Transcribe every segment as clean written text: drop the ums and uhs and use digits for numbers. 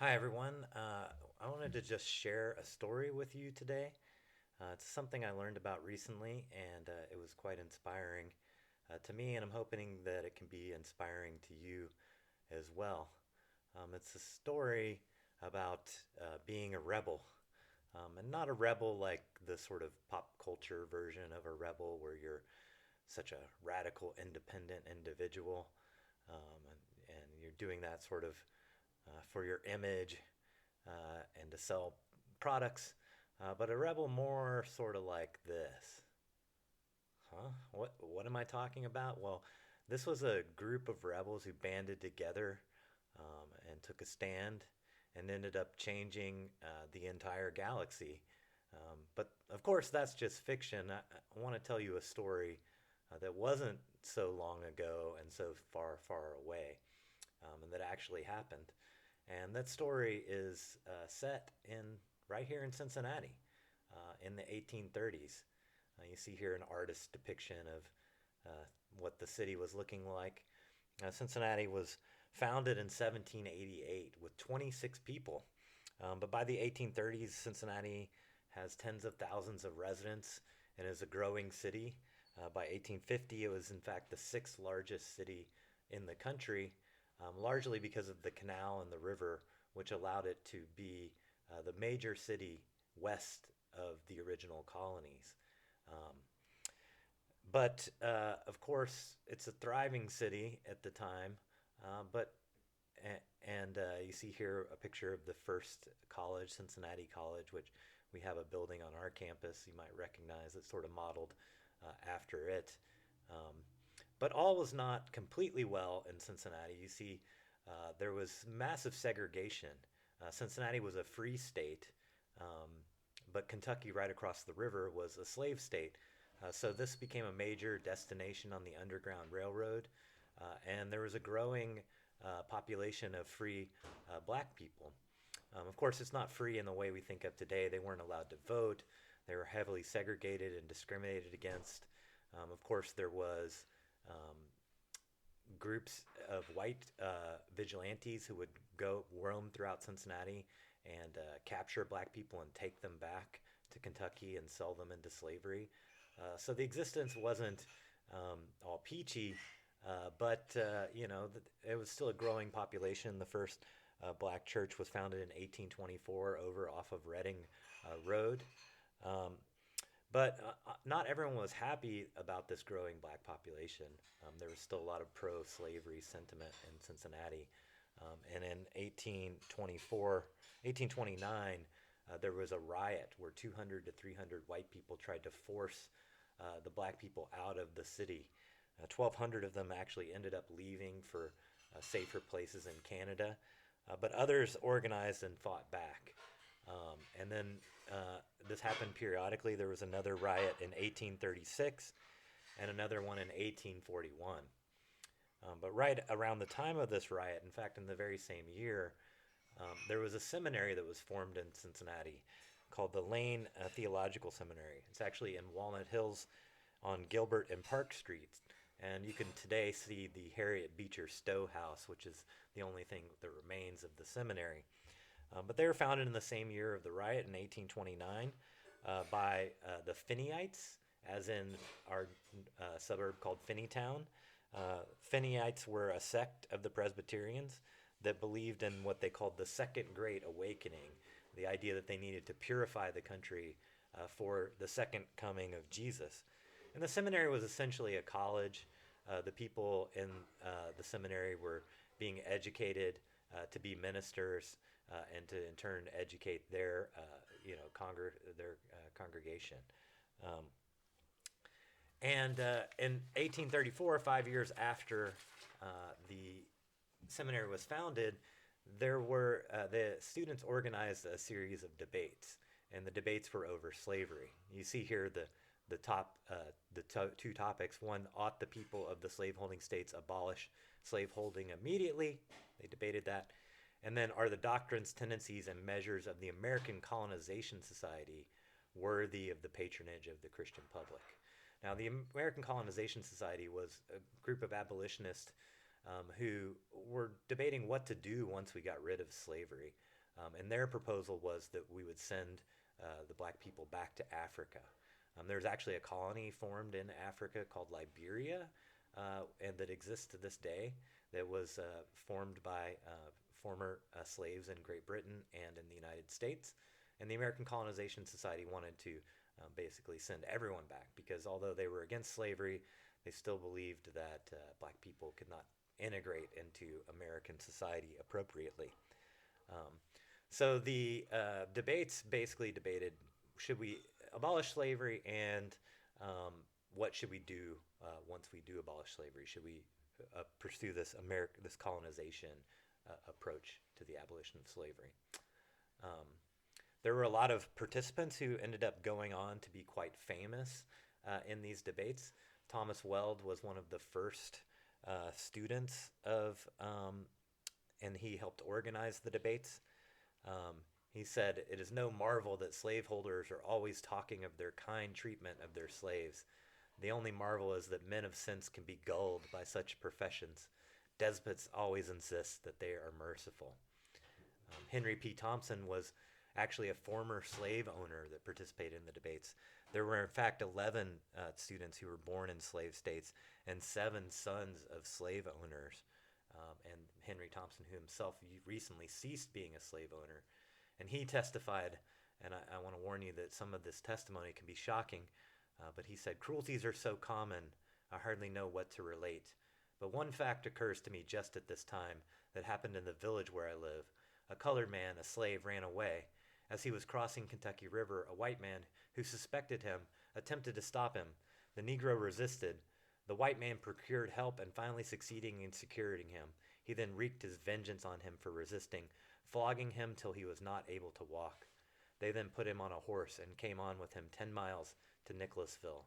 Hi, everyone. I wanted to just share a story with you today. It's something I learned about recently, and it was quite inspiring to me, and I'm hoping that it can be inspiring to you as well. It's a story about being a rebel, and not a rebel like the sort of pop culture version of a rebel where you're such a radical, independent individual, and you're doing that sort of for your image and to sell products, but a rebel more sort of like this. Huh? What am I talking about? Well, this was a group of rebels who banded together and took a stand and ended up changing the entire galaxy. But of course, that's just fiction. I want to tell you a story that wasn't so long ago and so far, far away, and that actually happened. And that story is set in right here in Cincinnati in the 1830s. You see here an artist's depiction of what the city was looking like. Cincinnati was founded in 1788 with 26 people. But by the 1830s, Cincinnati has tens of thousands of residents and is a growing city. By 1850, it was in fact the sixth largest city in the country, largely because of the canal and the river, which allowed it to be the major city west of the original colonies. Um, but of course, it's a thriving city at the time. But and You see here a picture of the first college, Cincinnati College, which we have a building on our campus you might recognize. It's sort of modeled after it. Um, but all was not completely well in Cincinnati. You see, there was massive segregation. Cincinnati was a free state, um, but Kentucky, right across the river, was a slave state. So this became a major destination on the Underground Railroad, and there was a growing population of free black people. Of course, it's not free in the way we think of today. They weren't allowed to vote. They were heavily segregated and discriminated against. Of course, there was um, groups of white vigilantes who would go roam throughout Cincinnati and capture black people and take them back to Kentucky and sell them into slavery. So the existence wasn't all peachy, but you know, it was still a growing population. The first black church was founded in 1824 over off of Reading Road. Um, but not everyone was happy about this growing black population. There was still a lot of pro slavery sentiment in Cincinnati. And in 1829, there was a riot where 200 to 300 white people tried to force the black people out of the city. 1,200 of them actually ended up leaving for safer places in Canada, but others organized and fought back. And then this happened periodically. There was another riot in 1836 and another one in 1841. But right around the time of this riot, in fact, in the very same year, there was a seminary that was formed in Cincinnati called the Lane Theological Seminary. It's actually in Walnut Hills on Gilbert and Park Streets. And you can today see the Harriet Beecher Stowe House, which is the only thing that remains of the seminary. But they were founded in the same year of the riot in 1829 by the Finneyeites, as in our suburb called Finneytown. Finneyeites were a sect of the Presbyterians that believed in what they called the Second Great Awakening, the idea that they needed to purify the country for the second coming of Jesus. And the seminary was essentially a college. The people in the seminary were being educated to be ministers and to in turn educate their, their congregation. Um, and in 1834, 5 years after the seminary was founded, the students organized a series of debates, and the debates were over slavery. You see here the two topics. One, ought the people of the slaveholding states abolish slaveholding immediately? They debated that. And then, are the doctrines, tendencies, and measures of the American Colonization Society worthy of the patronage of the Christian public? Now, the American Colonization Society was a group of abolitionists who were debating what to do once we got rid of slavery. And their proposal was that we would send the black people back to Africa. There's actually a colony formed in Africa called Liberia, and that exists to this day, that was formed by former slaves in Great Britain and in the United States. And the American Colonization Society wanted to basically send everyone back because although they were against slavery, they still believed that black people could not integrate into American society appropriately. Um, so the debates basically debated, should we abolish slavery, and what should we do once we do abolish slavery? Should we pursue this colonization approach to the abolition of slavery? Um, there were a lot of participants who ended up going on to be quite famous in these debates. Thomas Weld was one of the first students and he helped organize the debates. Um, he said, "It is no marvel that slaveholders are always talking of their kind treatment of their slaves. The only marvel is that men of sense can be gulled by such professions. Despots always insist that they are merciful." Henry P. Thompson was actually a former slave owner that participated in the debates. There were, in fact, 11 students who were born in slave states and 7 sons of slave owners. And Henry Thompson, who himself recently ceased being a slave owner, and he testified, and I want to warn you that some of this testimony can be shocking, but he said, "Cruelties are so common, I hardly know what to relate. But one fact occurs to me just at this time that happened in the village where I live. A colored man, a slave, ran away. As he was crossing Kentucky River, a white man who suspected him attempted to stop him. The Negro resisted. The white man procured help and finally succeeding in securing him. He then wreaked his vengeance on him for resisting, flogging him till he was not able to walk. They then put him on a horse and came on with him 10 miles to Nicholasville.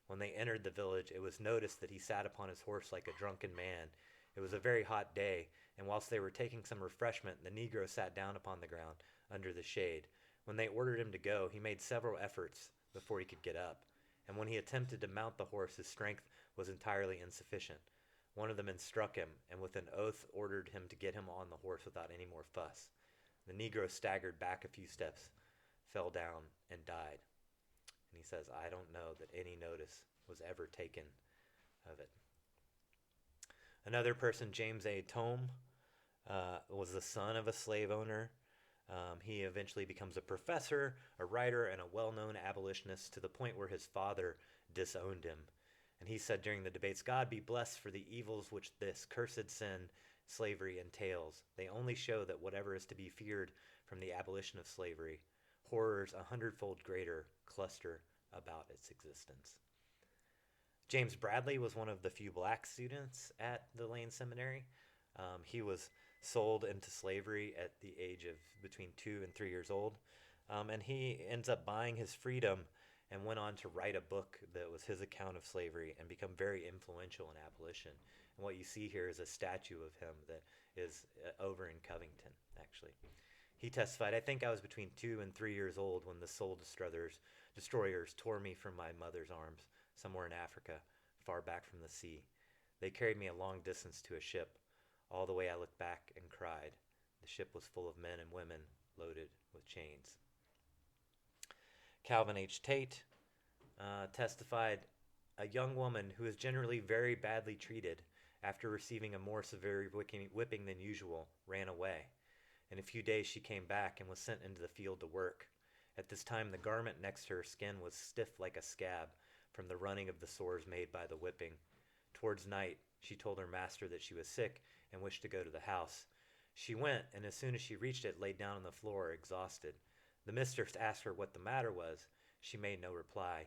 When they entered the village, it was noticed that he sat upon his horse like a drunken man. It was a very hot day, and whilst they were taking some refreshment, the Negro sat down upon the ground under the shade. When they ordered him to go, he made several efforts before he could get up, and when he attempted to mount the horse, his strength was entirely insufficient. One of the men struck him, and with an oath ordered him to get him on the horse without any more fuss. The Negro staggered back a few steps, fell down, and died. And he says, I don't know that any notice was ever taken of it. Another person, James A. Tome, was the son of a slave owner. He eventually becomes a professor, a writer, and a well-known abolitionist to the point where his father disowned him. And he said during the debates, God be blessed for the evils which this cursed sin, slavery, entails. They only show that whatever is to be feared from the abolition of slavery, horrors 100-fold greater cluster about its existence. James Bradley was one of the few black students at the Lane Seminary. He was sold into slavery at the age of between 2 and 3 years old. And he ends up buying his freedom and went on to write a book that was his account of slavery and become very influential in abolition. And what you see here is a statue of him that is over in Covington, actually. He testified, I think I was between 2 and 3 years old when the soul destroyers tore me from my mother's arms somewhere in Africa, far back from the sea. They carried me a long distance to a ship. All the way I looked back and cried. The ship was full of men and women loaded with chains. Calvin H. Tate testified, a young woman who is generally very badly treated after receiving a more severe whipping than usual ran away. In a few days she came back and was sent into the field to work. At this time the garment next to her skin was stiff like a scab from the running of the sores made by the whipping. Towards night she told her master that she was sick and wished to go to the house. She went, and as soon as she reached it, laid down on the floor, exhausted. The mistress asked her what the matter was. She made no reply.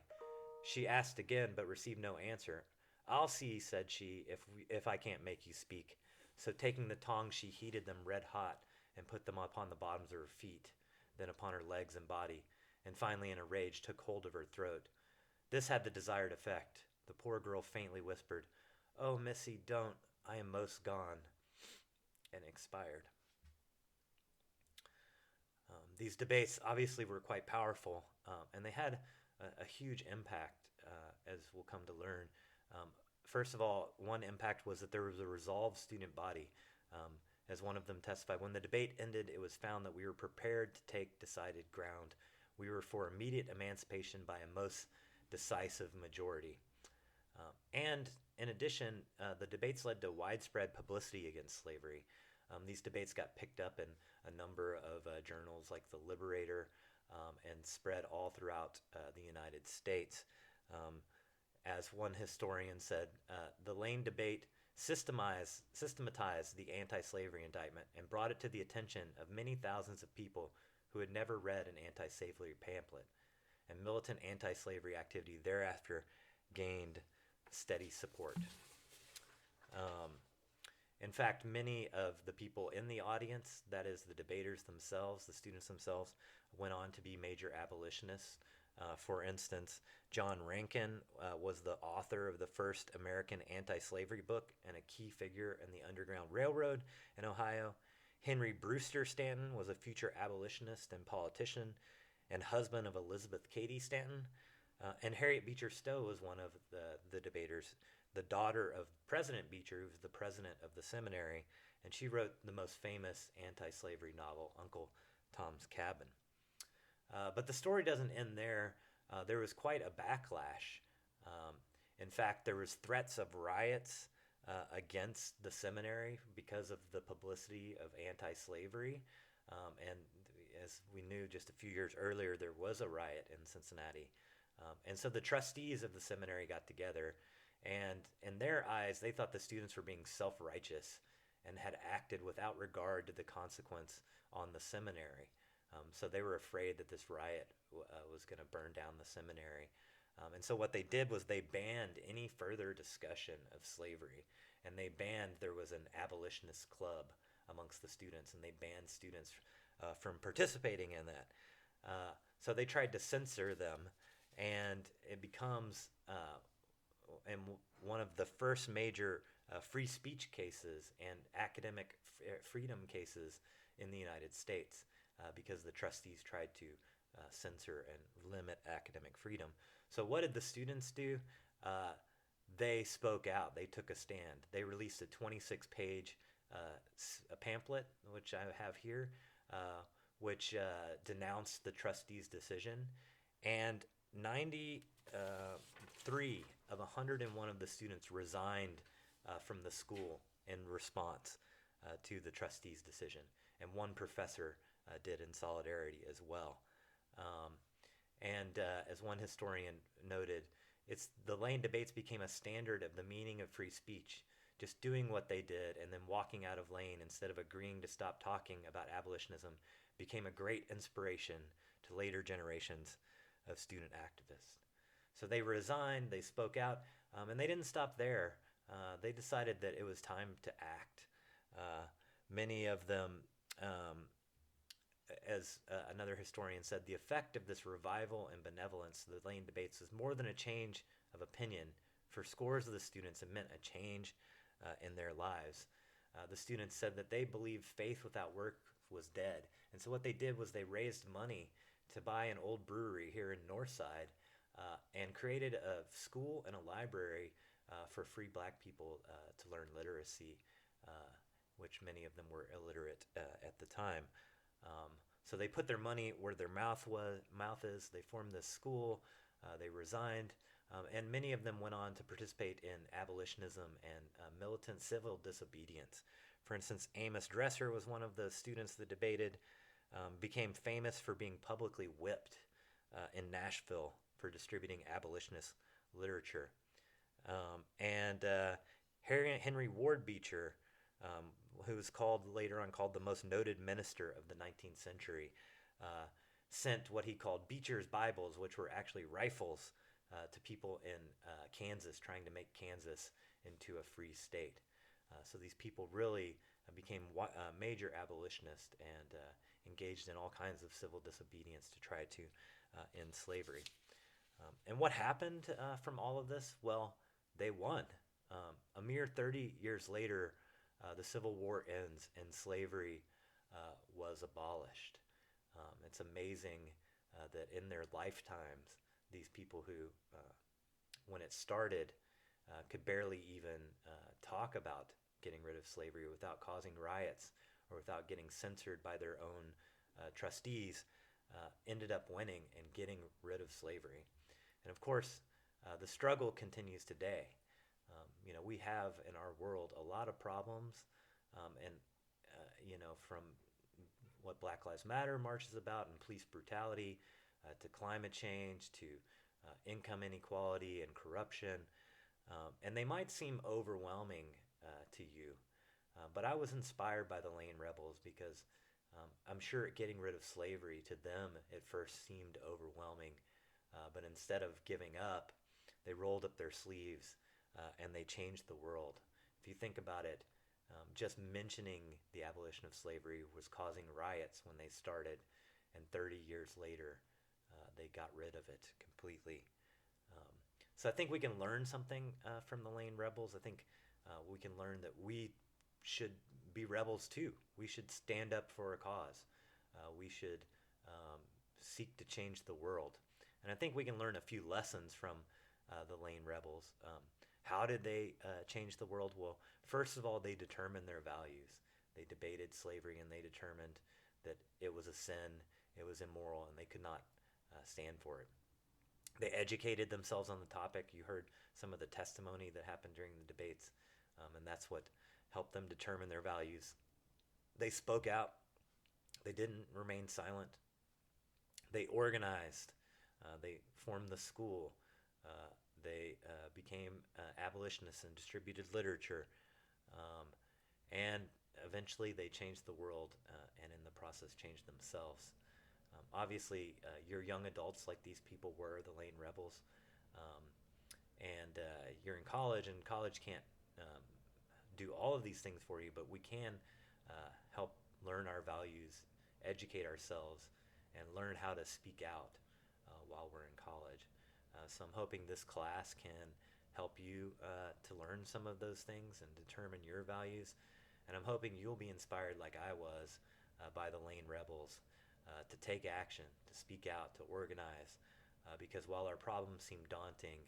She asked again, but received no answer. I'll see, said she, if I can't make you speak. So taking the tongs, she heated them red hot and put them upon the bottoms of her feet, then upon her legs and body, and finally in a rage took hold of her throat. This had the desired effect. The poor girl faintly whispered, Oh, missy, don't. I am most gone, and expired. These debates obviously were quite powerful, and they had a huge impact, as we'll come to learn. First of all, one impact was that there was a resolved student body. As one of them testified, when the debate ended, it was found that we were prepared to take decided ground. We were for immediate emancipation by a most decisive majority. And in addition, the debates led to widespread publicity against slavery. These debates got picked up in a number of journals like The Liberator, and spread all throughout the United States. Um, as one historian said, the Lane debate systematized the anti-slavery indictment and brought it to the attention of many thousands of people who had never read an anti-slavery pamphlet. And militant anti-slavery activity thereafter gained steady support. Um, in fact, many of the people in the audience, that is, the debaters themselves, the students themselves, went on to be major abolitionists. For instance, John Rankin was the author of the first American anti-slavery book and a key figure in the Underground Railroad in Ohio. Henry Brewster Stanton was a future abolitionist and politician and husband of Elizabeth Cady Stanton. And Harriet Beecher Stowe was one of the debaters, the daughter of President Beecher, who was the president of the seminary, and she wrote the most famous anti-slavery novel, Uncle Tom's Cabin. But the story doesn't end there. There was quite a backlash. In fact, there was threats of riots against the seminary because of the publicity of anti-slavery. And as we knew just a few years earlier, there was a riot in Cincinnati. And so the trustees of the seminary got together, and in their eyes, they thought the students were being self-righteous and had acted without regard to the consequence on the seminary. So they were afraid that this riot was going to burn down the seminary. And so what they did was they banned any further discussion of slavery. And there was an abolitionist club amongst the students, and they banned students from participating in that. So they tried to censor them, and it becomes one of the first major free speech cases and academic freedom cases in the United States. Because the trustees tried to censor and limit academic freedom. So what did the students do? They spoke out. They took a stand. They released a 26-page pamphlet, which I have here, which denounced the trustees' decision. And 93 of 101 of the students resigned from the school in response to the trustees' decision. And one professor did in solidarity as well. As one historian noted, the Lane debates became a standard of the meaning of free speech, just doing what they did and then walking out of Lane instead of agreeing to stop talking about abolitionism became a great inspiration to later generations of student activists. So they resigned, they spoke out, and they didn't stop there. They decided that it was time to act. Many of them as another historian said, the effect of this revival and benevolence of the Lane debates was more than a change of opinion. For scores of the students, it meant a change in their lives. The students said that they believed faith without work was dead. And so what they did was they raised money to buy an old brewery here in Northside and created a school and a library for free black people to learn literacy, which many of them were illiterate at the time. So they put their money where their mouth is. They formed this school. They resigned. And many of them went on to participate in abolitionism and militant civil disobedience. For instance, Amos Dresser was one of the students that debated, became famous for being publicly whipped in Nashville for distributing abolitionist literature. Henry Ward Beecher, who was later on called the most noted minister of the 19th century, sent what he called Beecher's Bibles, which were actually rifles, to people in Kansas, trying to make Kansas into a free state. So these people really became major abolitionists and engaged in all kinds of civil disobedience to try to end slavery. And what happened from all of this? Well, they won. A mere 30 years later, the Civil War ends and slavery was abolished. It's amazing that in their lifetimes, these people who, when it started, could barely even talk about getting rid of slavery, without causing riots, or without getting censored by their own trustees, ended up winning and getting rid of slavery. And of course, the struggle continues today. We have in our world a lot of problems, and from what Black Lives Matter marches about and police brutality, to climate change, to income inequality and corruption. And they might seem overwhelming to you, but I was inspired by the Lane Rebels because I'm sure getting rid of slavery to them at first seemed overwhelming, but instead of giving up, they rolled up their sleeves and they changed the world. If you think about it, just mentioning the abolition of slavery was causing riots when they started, and 30 years later, they got rid of it completely. Um, so I think we can learn something from the Lane Rebels. I think we can learn that we should be rebels too. We should stand up for a cause. We should seek to change the world. And I think we can learn a few lessons from the Lane Rebels. How did they change the world? Well, first of all, they determined their values. They debated slavery and they determined that it was a sin, it was immoral, and they could not stand for it. They educated themselves on the topic. You heard some of the testimony that happened during the debates, and that's what helped them determine their values. They spoke out, they didn't remain silent. They organized, they formed the school, they became abolitionists and distributed literature, um, and eventually they changed the world and in the process changed themselves. Obviously, you're young adults like these people were, the Lane Rebels, um, and you're in college, and college can't do all of these things for you, but we can help learn our values, educate ourselves, and learn how to speak out while we're in college. So I'm hoping this class can help you to learn some of those things and determine your values. And I'm hoping you'll be inspired like I was by the Lane Rebels to take action, to speak out, to organize. Because while our problems seem daunting,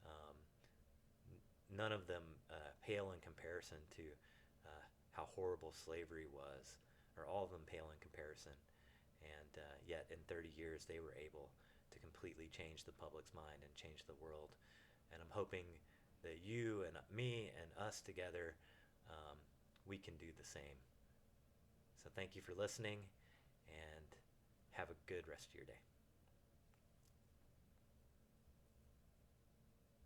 um, none of them pale in comparison to how horrible slavery was, or all of them pale in comparison. And yet, in 30 years, they were able to completely change the public's mind and change the world. And I'm hoping that you and me and us together, um, we can do the same. So thank you for listening, and have a good rest of your day.